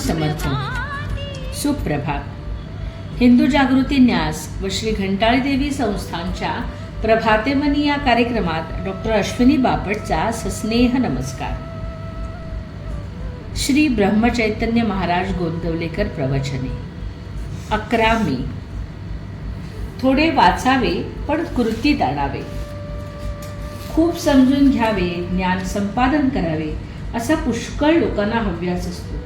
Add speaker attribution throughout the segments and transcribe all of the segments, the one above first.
Speaker 1: समर्थ. सुप्रभात. हिंदू जागृती न्यास व श्री घंटाळी देवी संस्थांच्या प्रभातेमनी या कार्यक्रमात डॉक्टर अश्विनी बापटचा सस्नेह नमस्कार. श्री ब्रह्मचैतन्य महाराज गोंदवलेकर प्रवचने. 11 मे. थोडे वाचावे पण कृतीत आणावे. खूप समजून घ्यावे, ज्ञान संपादन करावे असा पुष्कळ लोकांना हव्यास असतो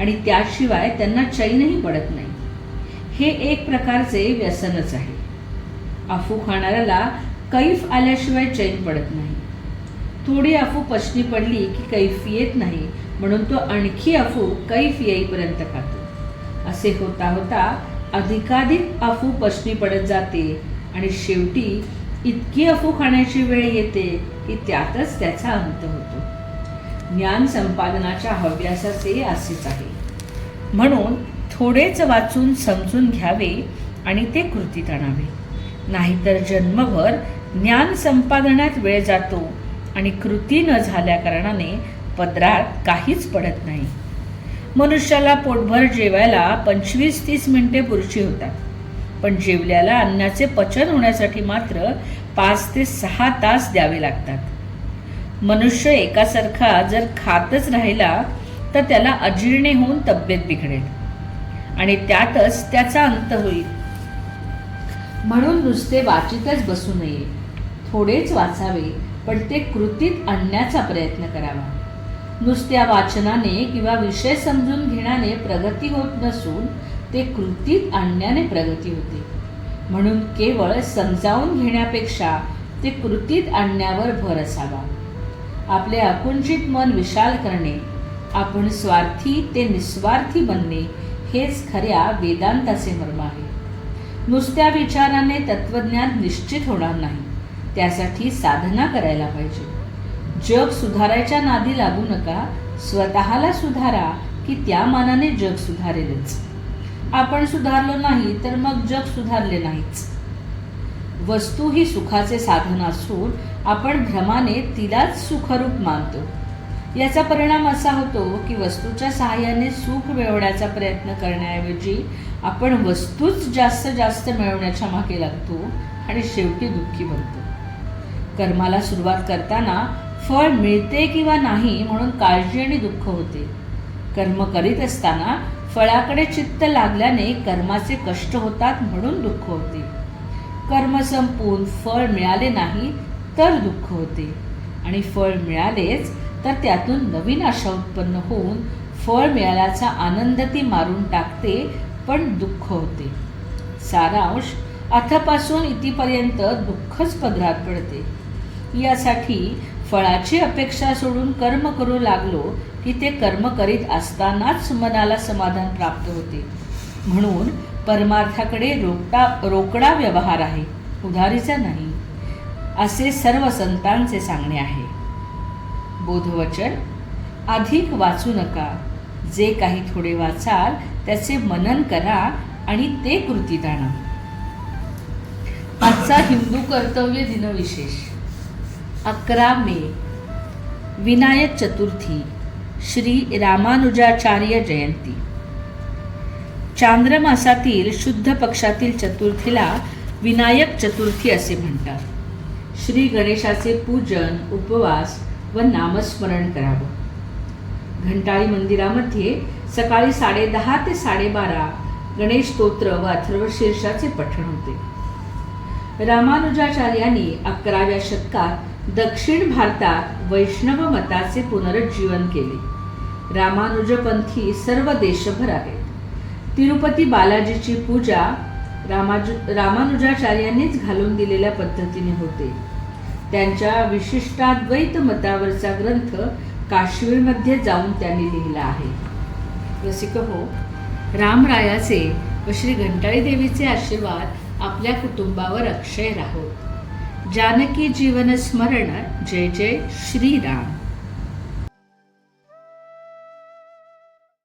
Speaker 1: आणि त्याशिवाय त्यांना चैनही पडत नाही. हे एक प्रकारचे व्यसनच आहे. अफू खाणाऱ्याला कैफ आल्याशिवाय चैन पडत नाही. थोडी अफू पचनी पडली की कैफ येत नाही, म्हणून तो आणखी अफू कैफ येईपर्यंत खातो. असे होता होता अधिकाधिक अफू पचनी पडत जाते आणि शेवटी इतकी अफू खाण्याची वेळ येते की त्यातच त्याचा अंत होतो. ज्ञान संपादनाच्या हव्यासाचे असेच आहे. म्हणून थोडेच वाचून समजून घ्यावे आणि ते कृतीत आणावे. नाहीतर जन्मभर ज्ञान संपादनात वेळ जातो आणि कृती न झाल्या कारणाने पदरात काहीच पडत नाही. मनुष्याला पोटभर जेवायला 25-30 मिनिटे पुरची होतात, पण जेवल्याला अन्नाचे पचन होण्यासाठी मात्र 5 ते 6 तास द्यावे लागतात. मनुष्य एकासारखा जर खातच राहिला तर त्याला अजीर्णे होऊन तब्येत बिघडेल आणि त्यातच त्याचा अंत होईल. म्हणून नुसते वाचितच बसू नये. थोडेच वाचावे पण ते कृतीत आणण्याचा प्रयत्न करावा. नुसत्या वाचनाने किंवा विषय समजून घेण्याने प्रगती होत नसून ते कृतीत आणण्याने प्रगती होते. म्हणून केवळ समजावून घेण्यापेक्षा ते कृतीत आणण्यावर भर असावा. आपले आकुंचित मन विशाल करणे, आपण स्वार्थी ते निस्वार्थी बनणे हेच खऱ्या वेदांताचे मर्म आहे. नुसत्या विचाराने तत्वज्ञान निश्चित होणार नाही. त्यासाठी साधना करायला पाहिजे. जग सुधारायच्या नादी लागू नका. स्वतःला सुधारा की त्या मानाने जग सुधारेलच. आपण सुधारलो नाही तर मग जग सुधारले नाहीच. वस्तू ही सुखाचे साधन असून आपण भ्रमाने तिलाच सुखरूप मानतो. याचा परिणाम असा होतो की वस्तूच्या सहाय्याने सुख मिळवण्याचा प्रयत्न करण्याऐवजी आपण वस्तूच जास्त मिळवण्याच्या मागे लागतो आणि शेवटी दुःखी बनतो. कर्माला सुरुवात करताना फळ मिळते किंवा नाही म्हणून काळजी आणि दुःख होते. कर्म करीत असताना फळाकडे चित्त लागल्याने कर्माचे कष्ट होतात म्हणून दुःख होते. कर्म संपून फळ मिळाले नाही तर दुःख होते आणि फळ मिळालेच तर त्यातून नवीन आशा उत्पन्न होऊन फळ मिळाल्याचा आनंद ती मारून टाकते, पण दुःख होते. सारांश, अथपासून इतिपर्यंत दुःखच पदरात पडते. यासाठी फळाची अपेक्षा सोडून कर्म करू लागलो की ते कर्म करीत असतानाच मनाला समाधान प्राप्त होते. म्हणून परमार्थाकडे रोकडा व्यवहार आहे, उधारीचा नाही, असे सर्व संतांचे सांगणे आहे. बोधवचन. अधिक वाचू नका. जे काही थोडे वाचाल त्याचे मनन करा आणि ते कृतीत आणा. आजचा हिंदू कर्तव्य दिन विशेष. 11 मे. विनायक चतुर्थी, श्री रामानुजाचार्य जयंती. चांद्रमासातील शुद्ध पक्षातील चतुर्थीला विनायक चतुर्थी असे म्हणतात. श्री गणेशाचे पूजन, उपवास व नामस्मरण करावं. घंटाळी मंदिरामध्ये सकाळी 10:30 ते 12:30 गणेश स्तोत्र व अथर्वशीर्षाचे पठण होते. रामानुजाचार्यांनी 11व्या शतकात दक्षिण भारतात वैष्णव मताचे पुनरुज्जीवन केले. रामानुजपंथी सर्व देशभर आहेत. तिरुपती बालाजीची पूजा रामानुजाचार्यांनीच घालून दिलेल्या पद्धतीने होते. त्यांच्या विशिष्टाद्वैत मतावरचा ग्रंथ काश्मीरमध्ये जाऊन त्यांनी लिहिला आहे. रसिक हो, रामरायाचे व श्री घंटाळी देवीचे आशीर्वाद आपल्या कुटुंबावर अक्षय राहोत. जानकी जीवन स्मरण. जय जय श्रीराम.